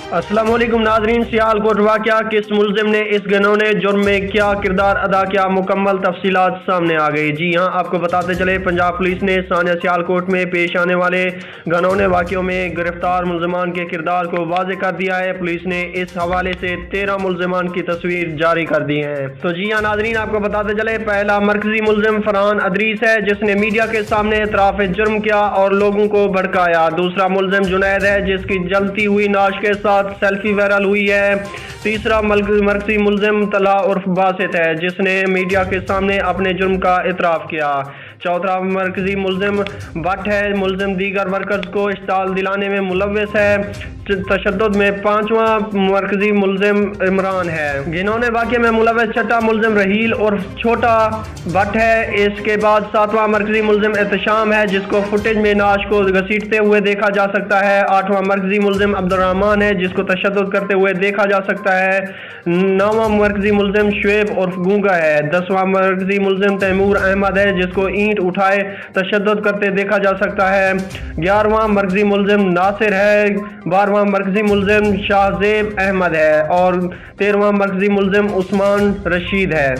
अस्सलाम वालेकुम नाजरीन, सियालकोट वाक़या किस मुल्ज़िम ने इस घिनौने जुर्म में क्या किरदार अदा किया, मुकम्मल तफसीलात सामने आ गई। जी हाँ, आपको बताते चले पंजाब पुलिस ने सानिया सियालकोट में पेश आने वाले घिनौने वाक़यों में गिरफ्तार मुल्ज़िमान के किरदार को वाज़ेह कर दिया है। पुलिस ने इस हवाले से 13 मुल्ज़िमान की तस्वीर जारी कर दी है। तो जी हाँ नाजरीन, आपको बताते चले पहला मरकजी मुल्ज़िम फरहान अदरीस है, जिसने मीडिया के सामने एतराफ़ जुर्म किया और लोगों को भड़काया। दूसरा मुल्ज़िम जुनैद है, जिसकी जलती हुई नाश के साथ सेल्फी वायरल हुई है। तीसरा मरकजी मुल्ज़िम तला उर्फ बासित है, जिसने मीडिया के सामने अपने जुर्म का इतराफ़ किया। चौथा मरकजी मुल्ज़िम भट्ट है, मुल्ज़िम दीगर वर्कर्स को इश्ताल दिलाने में मुलव्वस है। तशद्दुद में पांचवा मरकजी मुल्ज़िम इमरान है। घिनौने वाक़े में मुलव्वस छठा मुल्ज़िम रहील और छोटा भट्ट है। इसके बाद सातवां मरकजी मुल्ज़िम एहतशाम है, जिसको फुटेज में नाश को घसीटते हुए देखा जा सकता है। आठवां मरकजी मुल्ज़िम अब्दुर्रहमान है, जिसको तशद्दुद करते हुए देखा जा सकता है। नौवां मरकजी मुल्ज़िम शुएब उर्फ गूंगा है। 10वां मरकजी मुल्ज़िम तैमूर अहमद है, जिसको ईंट उठाए तशद्दुद करते देखा जा सकता है। 11वां मरकजी मुल्ज़िम नासिर है। 12वां मरकजी मुल्ज़िम शाहजेब अहमद है और 13वां मरकजी मुल्ज़िम उस्मान रशीद है।